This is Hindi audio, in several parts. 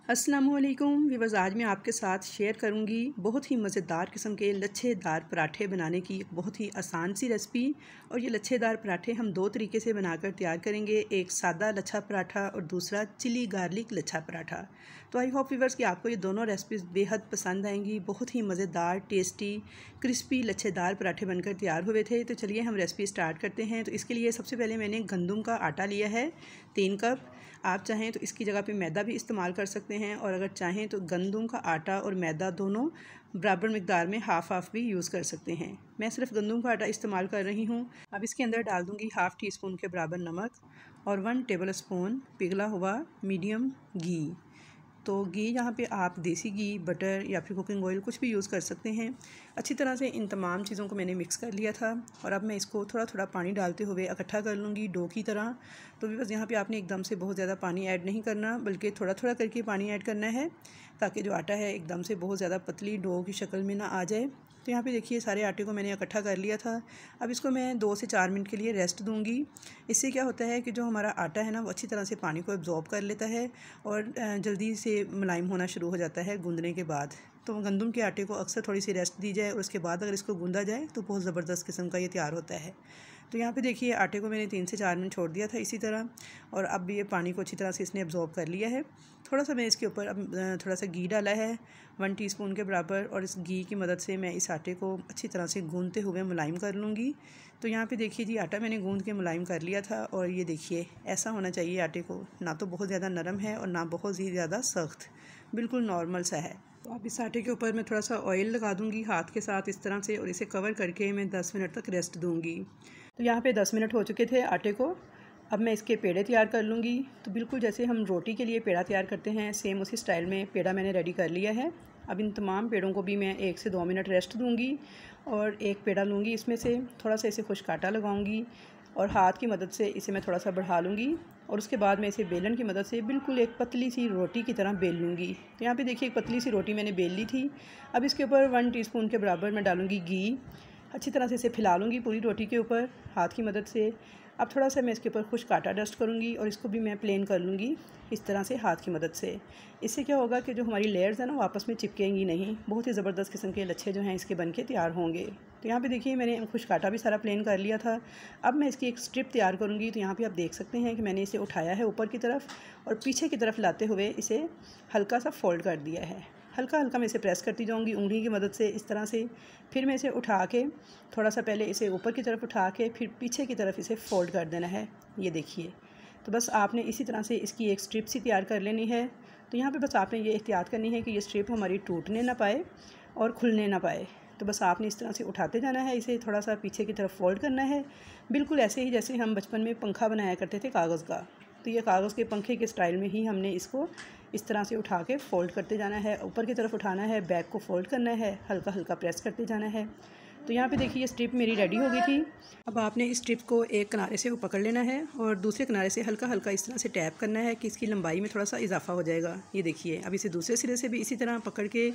अस्सलामुअलैकुम व्यूअर्स, आज मैं आपके साथ शेयर करूंगी बहुत ही मज़ेदार किस्म के लच्छेदार पराठे बनाने की एक बहुत ही आसान सी रेसिपी। और ये लच्छेदार पराठे हम दो तरीके से बनाकर तैयार करेंगे, एक सादा लच्छा पराठा और दूसरा चिली गार्लिक लच्छा पराठा। तो आई होप व्यूअर्स कि आपको ये दोनों रेसिपीज़ बेहद पसंद आएंगी। बहुत ही मज़ेदार, टेस्टी, क्रिस्पी लच्छेदार पराठे बनकर तैयार हुए थे। तो चलिए हम रेसिपी स्टार्ट करते हैं। तो इसके लिए सबसे पहले मैंने गंदम का आटा लिया है 3 कप। आप चाहें तो इसकी जगह पे मैदा भी इस्तेमाल कर सकते हैं, और अगर चाहें तो गंदम का आटा और मैदा दोनों बराबर मिकदार में हाफ़ भी यूज़ कर सकते हैं। मैं सिर्फ गंदम का आटा इस्तेमाल कर रही हूँ। अब इसके अंदर डाल दूँगी हाफ़ टी स्पून के बराबर नमक और 1 टेबल स्पून पिघला हुआ मीडियम घी। तो घी यहाँ पे आप देसी घी, बटर या फिर कुकिंग ऑयल कुछ भी यूज़ कर सकते हैं। अच्छी तरह से इन तमाम चीज़ों को मैंने मिक्स कर लिया था और अब मैं इसको थोड़ा थोड़ा पानी डालते हुए इकट्ठा कर लूँगी डो की तरह। तो बस यहाँ पे आपने एकदम से बहुत ज़्यादा पानी ऐड नहीं करना, बल्कि थोड़ा थोड़ा करके पानी ऐड करना है, ताकि जो आटा है एकदम से बहुत ज़्यादा पतली डो की शक्ल में ना आ जाए। तो यहाँ पे देखिए सारे आटे को मैंने इकट्ठा कर लिया था। अब इसको मैं 2 से 4 मिनट के लिए रेस्ट दूँगी। इससे क्या होता है कि जो हमारा आटा है ना, वो अच्छी तरह से पानी को एब्जॉर्ब कर लेता है और जल्दी से मुलायम होना शुरू हो जाता है गूंदने के बाद। तो गंदम के आटे को अक्सर थोड़ी सी रेस्ट दी जाए और उसके बाद अगर इसको गूंदा जाए तो बहुत ज़बरदस्त किस्म का ये तैयार होता है। तो यहाँ पे देखिए आटे को मैंने 3 से 4 मिनट छोड़ दिया था इसी तरह, और अब ये पानी को अच्छी तरह से इसने एब्जॉर्ब कर लिया है। थोड़ा सा मैं इसके ऊपर अब थोड़ा सा घी डाला है 1 टीस्पून के बराबर, और इस घी की मदद से मैं इस आटे को अच्छी तरह से गूंदते हुए मुलायम कर लूँगी। तो यहाँ पे देखिए जी, आटा मैंने गूंद के मुलायम कर लिया था, और ये देखिए ऐसा होना चाहिए आटे को, ना तो बहुत ज़्यादा नरम है और ना बहुत ही ज़्यादा सख्त, बिल्कुल नॉर्मल सा है। तो अब इस आटे के ऊपर मैं थोड़ा सा ऑयल लगा दूँगी हाथ के साथ इस तरह से, और इसे कवर करके मैं 10 मिनट तक रेस्ट दूँगी। तो यहाँ पे 10 मिनट हो चुके थे आटे को। अब मैं इसके पेड़े तैयार कर लूँगी। तो बिल्कुल जैसे हम रोटी के लिए पेड़ा तैयार करते हैं, सेम उसी स्टाइल में पेड़ा मैंने रेडी कर लिया है। अब इन तमाम पेड़ों को भी मैं 1 से 2 मिनट रेस्ट दूँगी, और एक पेड़ा लूँगी, इसमें से थोड़ा सा इसे खुश्क आटा लगाऊँगी और हाथ की मदद से इसे मैं थोड़ा सा बढ़ा लूँगी, और उसके बाद मैं इसे बेलन की मदद से बिल्कुल एक पतली सी रोटी की तरह बेल लूँगी। तो यहाँ पे देखिए एक पतली सी रोटी मैंने बेल ली थी। अब इसके ऊपर 1 टीस्पून के बराबर मैं डालूँगी घी। अच्छी तरह से इसे फैला लूँगी पूरी रोटी के ऊपर हाथ की मदद से। अब थोड़ा सा मैं इसके ऊपर खुश्क आटा डस्ट करूँगी और इसको भी मैं प्लेन कर लूँगी इस तरह से हाथ की मदद से। इससे क्या होगा कि जो हमारी लेयर्स हैं ना, वो आपस में चिपकेंगी नहीं। बहुत ही ज़बरदस्त किस्म के लच्छे जो हैं इसके बन के तैयार होंगे। तो यहाँ पे देखिए मैंने खुश्क आटा भी सारा प्लेन कर लिया था। अब मैं इसकी एक स्ट्रिप तैयार करूँगी। तो यहाँ पे आप देख सकते हैं कि मैंने इसे उठाया है ऊपर की तरफ, और पीछे की तरफ लाते हुए इसे हल्का सा फोल्ड कर दिया है। हल्का हल्का मैं इसे प्रेस करती जाऊँगी उंगली की मदद से इस तरह से। फिर मैं इसे उठा के थोड़ा सा पहले इसे ऊपर की तरफ उठा के फिर पीछे की तरफ इसे फ़ोल्ड कर देना है। ये देखिए, तो बस आपने इसी तरह से इसकी एक स्ट्रिप सी तैयार कर लेनी है। तो यहाँ पे बस आपने ये एहतियात करनी है कि ये स्ट्रिप हमारी टूटने ना पाए और खुलने ना पाए। तो बस आपने इस तरह से उठाते जाना है, इसे थोड़ा सा पीछे की तरफ फ़ोल्ड करना है, बिल्कुल ऐसे ही जैसे हम बचपन में पंखा बनाया करते थे कागज़ का। तो ये कागज़ के पंखे के स्टाइल में ही हमने इसको इस तरह से उठा के फ़ोल्ड करते जाना है, ऊपर की तरफ उठाना है, बैक को फ़ोल्ड करना है, हल्का हल्का प्रेस करते जाना है। तो यहाँ पे देखिए ये स्ट्रिप मेरी रेडी हो गई थी। अब आपने इस स्ट्रिप को एक किनारे से पकड़ लेना है और दूसरे किनारे से हल्का हल्का इस तरह से टैप करना है कि इसकी लंबाई में थोड़ा सा इजाफा हो जाएगा। ये देखिए, अब इसे दूसरे सिरे से भी इसी तरह पकड़ के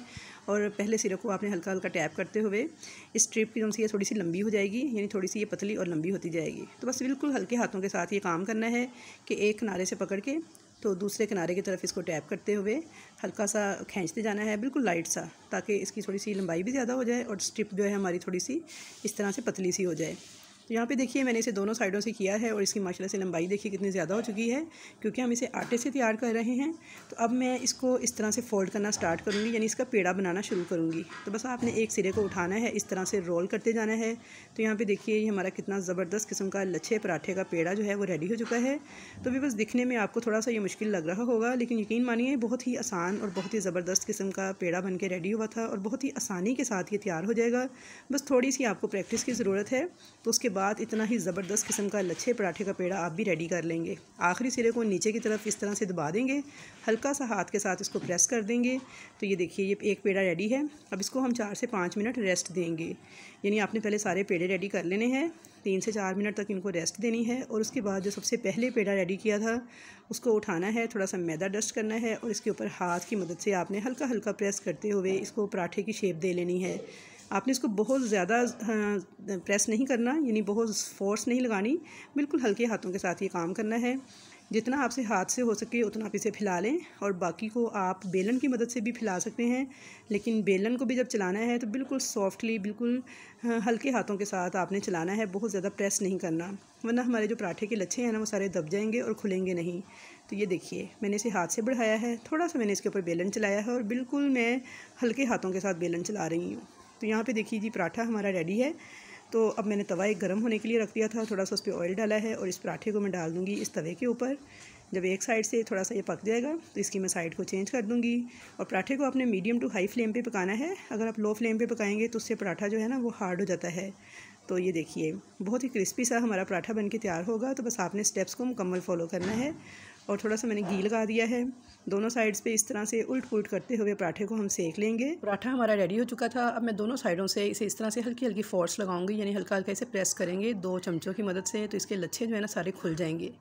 और पहले सिरे को आपने हल्का हल्का टैप करते हुए इस स्ट्रिप की ये थोड़ी सी लंबी हो जाएगी, यानी थोड़ी सी ये पतली और लंबी होती जाएगी। तो बस बिल्कुल हल्के हाथों के साथ ये काम करना है कि एक किनारे से पकड़ के तो दूसरे किनारे की तरफ इसको टैप करते हुए हल्का सा खींचते जाना है, बिल्कुल लाइट सा, ताकि इसकी थोड़ी सी लंबाई भी ज़्यादा हो जाए और स्ट्रिप जो है हमारी थोड़ी सी इस तरह से पतली सी हो जाए। तो यहाँ पे देखिए मैंने इसे दोनों साइडों से किया है, और इसकी माशाल्लाह से लंबाई देखिए कितनी ज़्यादा हो चुकी है, क्योंकि हम इसे आटे से तैयार कर रहे हैं। तो अब मैं इसको इस तरह से फ़ोल्ड करना स्टार्ट करूँगी, यानी इसका पेड़ा बनाना शुरू करूँगी। तो बस आपने एक सिरे को उठाना है, इस तरह से रोल करते जाना है। तो यहाँ पे देखिए ये हमारा कितना ज़बरदस्त किस्म का लच्छे पराठे का पेड़ा जो है वो रेडी हो चुका है। तो भी बस दिखने में आपको थोड़ा सा ये मुश्किल लग रहा होगा, लेकिन यकीन मानिए बहुत ही आसान और बहुत ही ज़बरदस्त किस्म का पेड़ा बन के रेडी हुआ था, और बहुत ही आसानी के साथ ये तैयार हो जाएगा। बस थोड़ी सी आपको प्रैक्टिस की ज़रूरत है, तो उसके बाद इतना ही ज़बरदस्त किस्म का लच्छे पराठे का पेड़ा आप भी रेडी कर लेंगे। आखिरी सिरे को नीचे की तरफ इस तरह से दबा देंगे, हल्का सा हाथ के साथ इसको प्रेस कर देंगे। तो ये देखिए ये एक पेड़ा रेडी है। अब इसको हम 4 से 5 मिनट रेस्ट देंगे, यानी आपने पहले सारे पेड़े रेडी कर लेने हैं, 3 से 4 मिनट तक इनको रेस्ट देनी है। और उसके बाद जो सबसे पहले पेड़ा रेडी किया था उसको उठाना है, थोड़ा सा मैदा डस्ट करना है, और इसके ऊपर हाथ की मदद से आपने हल्का हल्का प्रेस करते हुए इसको पराठे की शेप दे लेनी है। आपने इसको बहुत ज़्यादा प्रेस नहीं करना, यानी बहुत फोर्स नहीं लगानी, बिल्कुल हल्के हाथों के साथ ये काम करना है। जितना आपसे हाथ से हो सके उतना आप इसे फैला लें, और बाकी को आप बेलन की मदद से भी फैला सकते हैं। लेकिन बेलन को भी जब चलाना है तो बिल्कुल सॉफ्टली, बिल्कुल हल्के हाथों के साथ आपने चलाना है, बहुत ज़्यादा प्रेस नहीं करना, वरना हमारे जो पराठे के लच्छे हैं ना वो सारे दब जाएंगे और खुलेंगे नहीं। तो ये देखिए मैंने इसे हाथ से बढ़ाया है, थोड़ा सा मैंने इसके ऊपर बेलन चलाया है और बिल्कुल मैं हल्के हाथों के साथ बेलन चला रही हूँ। तो यहाँ पे देखिए जी पराठा हमारा रेडी है। तो अब मैंने तवा एक गर्म होने के लिए रख दिया था, थोड़ा सा उस पर ऑयल डाला है और इस पराठे को मैं डाल दूँगी इस तवे के ऊपर। जब एक साइड से थोड़ा सा ये पक जाएगा तो इसकी मैं साइड को चेंज कर दूँगी। और पराठे को आपने मीडियम टू हाई फ्लेम पे पकाना है, अगर आप लो फ्लेम पे पकाएंगे तो उससे पराठा जो है ना वो हार्ड हो जाता है। तो ये देखिए बहुत ही क्रिस्पी सा हमारा पराठा बन के तैयार होगा। तो बस आपने स्टेप्स को मुकम्मल फॉलो करना है। और थोड़ा सा मैंने घी लगा दिया है, दोनों साइड्स पे इस तरह से उल्ट पुलट करते हुए पराठे को हम सेक लेंगे। पराठा हमारा रेडी हो चुका था। अब मैं दोनों साइडों से इसे इस तरह से हल्की हल्की फोर्स लगाऊंगी, यानी हल्का हल्का इसे प्रेस करेंगे 2 चमचों की मदद से, तो इसके लच्छे जो है ना सारे खुल जाएंगे।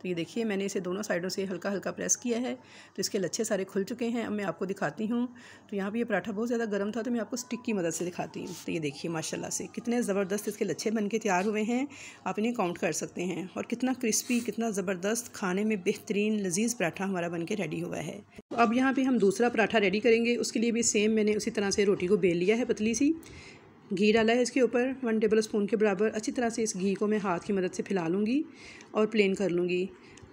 तो ये देखिए मैंने इसे दोनों साइडों से हल्का हल्का प्रेस किया है, तो इसके लच्छे सारे खुल चुके हैं। अब मैं आपको दिखाती हूँ। तो यहाँ पर ये पराठा बहुत ज़्यादा गर्म था तो मैं आपको स्टिक की मदद से दिखाती हूँ। तो ये देखिए माशाल्लाह से कितने ज़बरदस्त इसके लच्छे बन के तैयार हुए हैं, आप इन्हें काउंट कर सकते हैं। और कितना क्रिस्पी, कितना ज़बरदस्त, खाने में बेहतरीन लजीज़ पराठा हमारा बन के रेडी हुआ है। तो अब यहाँ पे हम दूसरा पराठा रेडी करेंगे। उसके लिए भी सेम मैंने उसी तरह से रोटी को बेल लिया है, पतली सी घी डाला है इसके ऊपर 1 टेबल स्पून के बराबर। अच्छी तरह से इस घी को मैं हाथ की मदद से फैला लूँगी और प्लेन कर लूँगी।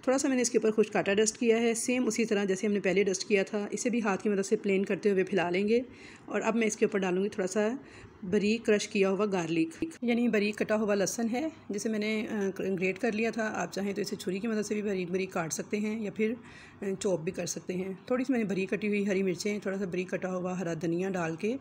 थोड़ा सा मैंने इसके ऊपर खुश्क आटा डस्ट किया है, सेम उसी तरह जैसे हमने पहले डस्ट किया था। इसे भी हाथ की मदद से प्लेन करते हुए फैला लेंगे। और अब मैं इसके ऊपर डालूँगी थोड़ा सा बारीक क्रश किया हुआ गार्लिक, यानी बारीक कटा हुआ लहसुन है जिसे मैंने ग्रेट कर लिया था। आप चाहें तो इसे छुरी की मदद से भी बारीक बारीक काट सकते हैं या फिर चॉप भी कर सकते हैं। थोड़ी सी मैंने बारीक कटी हुई हरी मिर्चें, थोड़ा सा बारीक कटा हुआ हरा धनिया डाल के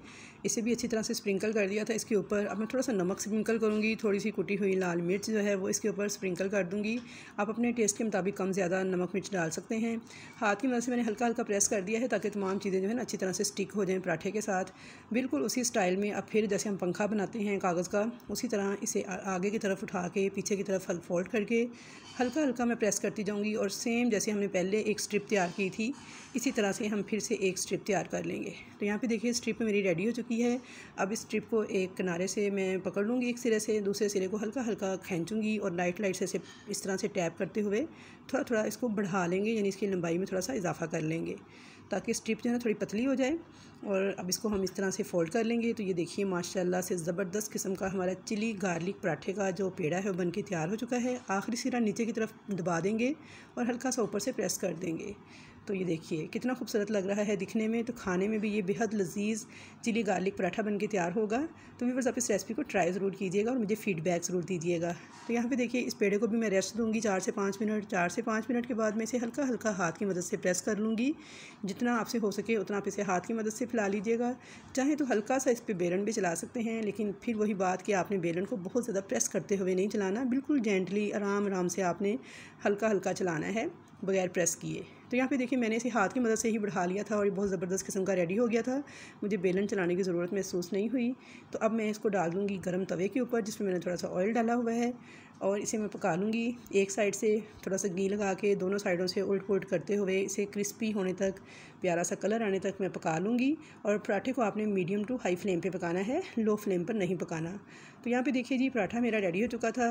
इसे भी अच्छी तरह से स्प्रिंकल कर दिया था इसके ऊपर। अब मैं थोड़ा सा नमक स्प्रिंकल करूँगी, थोड़ी सी कुटी हुई लाल मिर्च जो है वो इसके ऊपर स्प्रिंकल कर दूँगी। आप अपने टेस्ट के मुताबिक कम ज़्यादा नमक मिर्च डाल सकते हैं। हाथ की मदद से मैंने हल्का हल्का प्रेस कर दिया है ताकि तमाम चीज़ें जो है ना अच्छी तरह से स्टिक हो जाएँ पराठे के साथ। बिल्कुल उसी स्टाइल में अब फिर जैसे हम पंखा बनाते हैं कागज़ का, उसी तरह इसे आगे की तरफ उठा के पीछे की तरफ फोल्ड करके हल्का हल्का मैं प्रेस करती जाऊंगी। और सेम जैसे हमने पहले एक स्ट्रिप तैयार की थी इसी तरह से हम फिर से एक स्ट्रिप तैयार कर लेंगे। तो यहाँ पे देखिए स्ट्रिप मेरी रेडी हो चुकी है। अब इस स्ट्रिप को एक किनारे से मैं पकड़ लूँगी, एक सिरे से दूसरे सिरे को हल्का हल्का खींचूँगी और लाइट लाइट से इस तरह से टैप करते हुए थोड़ा थोड़ा इसको बढ़ा लेंगे, यानी इसकी लंबाई में थोड़ा सा इजाफा कर लेंगे ताकि स्ट्रिप जो है ना थोड़ी पतली हो जाए। और अब इसको हम इस तरह से फोल्ड कर लेंगे। तो ये देखिए माशाल्लाह से ज़बरदस्त किस्म का हमारा चिली गार्लिक पराठे का जो पेड़ा है वो बन के तैयार हो चुका है। आखिरी सिरा नीचे की तरफ दबा देंगे और हल्का सा ऊपर से प्रेस कर देंगे। तो ये देखिए कितना खूबसूरत लग रहा है दिखने में, तो खाने में भी ये बेहद लजीज़ चिली गार्लिक पराठा बन के तैयार होगा। तो व्यूअर्स आप इस रेसिपी को ट्राई ज़रूर कीजिएगा और मुझे फ़ीडबैक ज़रूर दीजिएगा। तो यहाँ पे देखिए इस पेड़े को भी मैं रेस्ट दूँगी 4 से 5 मिनट। 4 से 5 मिनट के बाद मैं इसे हल्का हल्का हाथ की मदद से प्रेस कर लूँगी। जितना आपसे हो सके उतना आप इसे हाथ की मदद से फैला लीजिएगा। चाहे तो हल्का सा इस पर बेलन भी चला सकते हैं, लेकिन फिर वही बात कि आपने बेलन को बहुत ज़्यादा प्रेस करते हुए नहीं चलाना, बिल्कुल जेंटली आराम आराम से आपने हल्का हल्का चलाना है बगैर प्रेस किए। तो यहाँ पे देखिए मैंने इसे हाथ की मदद से ही बढ़ा लिया था और ये बहुत ज़बरदस्त किस्म का रेडी हो गया था, मुझे बेलन चलाने की ज़रूरत महसूस नहीं हुई। तो अब मैं इसको डाल दूँगी गर्म तवे के ऊपर जिसमें मैंने थोड़ा सा ऑयल डाला हुआ है और इसे मैं पका लूँगी। एक साइड से थोड़ा सा घी लगा के दोनों साइडों से उल्ट पुलट करते हुए इसे क्रिस्पी होने तक, प्यारा सा कलर आने तक मैं पका लूँगी। और पराठे को आपने मीडियम टू हाई फ्लेम पे पकाना है, लो फ्लेम पर नहीं पकाना। तो यहाँ पे देखिए जी पराठा मेरा रेडी हो चुका था।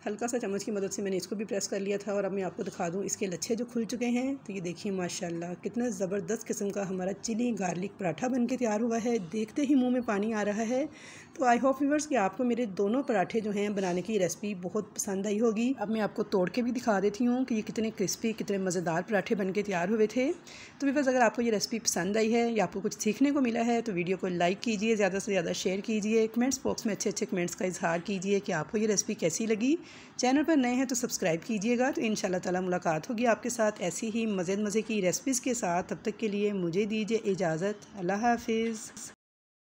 हल्का सा चम्मच की मदद से मैंने इसको भी प्रेस कर लिया था और अब मैं आपको दिखा दूँ इसके लच्छे जो खुल चुके हैं। तो ये देखिए माशाल्लाह कितना ज़बरदस्त किस्म का हमारा चिली गार्लिक पराठा बन के तैयार हुआ है, देखते ही मुँह में पानी आ रहा है। तो आई होप व्यूअर्स कि आपको मेरे दोनों पराठे जो हैं बनाने की रेसिपी बहुत पसंद आई होगी। अब मैं आपको तोड़ के भी दिखा देती हूँ कि ये कितने क्रिस्पी, कितने मज़ेदार पराठे बन के तैयार हुए थे। तो व्यूअर्स अगर आपको ये रेसिपी पसंद आई है या आपको कुछ सीखने को मिला है तो वीडियो को लाइक कीजिए, ज़्यादा से ज़्यादा शेयर कीजिए, कमेंट्स बॉक्स में अच्छे अच्छे कमेंट्स का इजहार कीजिए कि आपको ये रेसिपी कैसी लगी। चैनल पर नए हैं तो सब्सक्राइब कीजिएगा। तो इंशाल्लाह ताला मुलाकात होगी आपके साथ ऐसी ही मज़े की रेसिपीज़ के साथ। तब तक के लिए मुझे दीजिए इजाज़त। अल्लाह हाफिज़।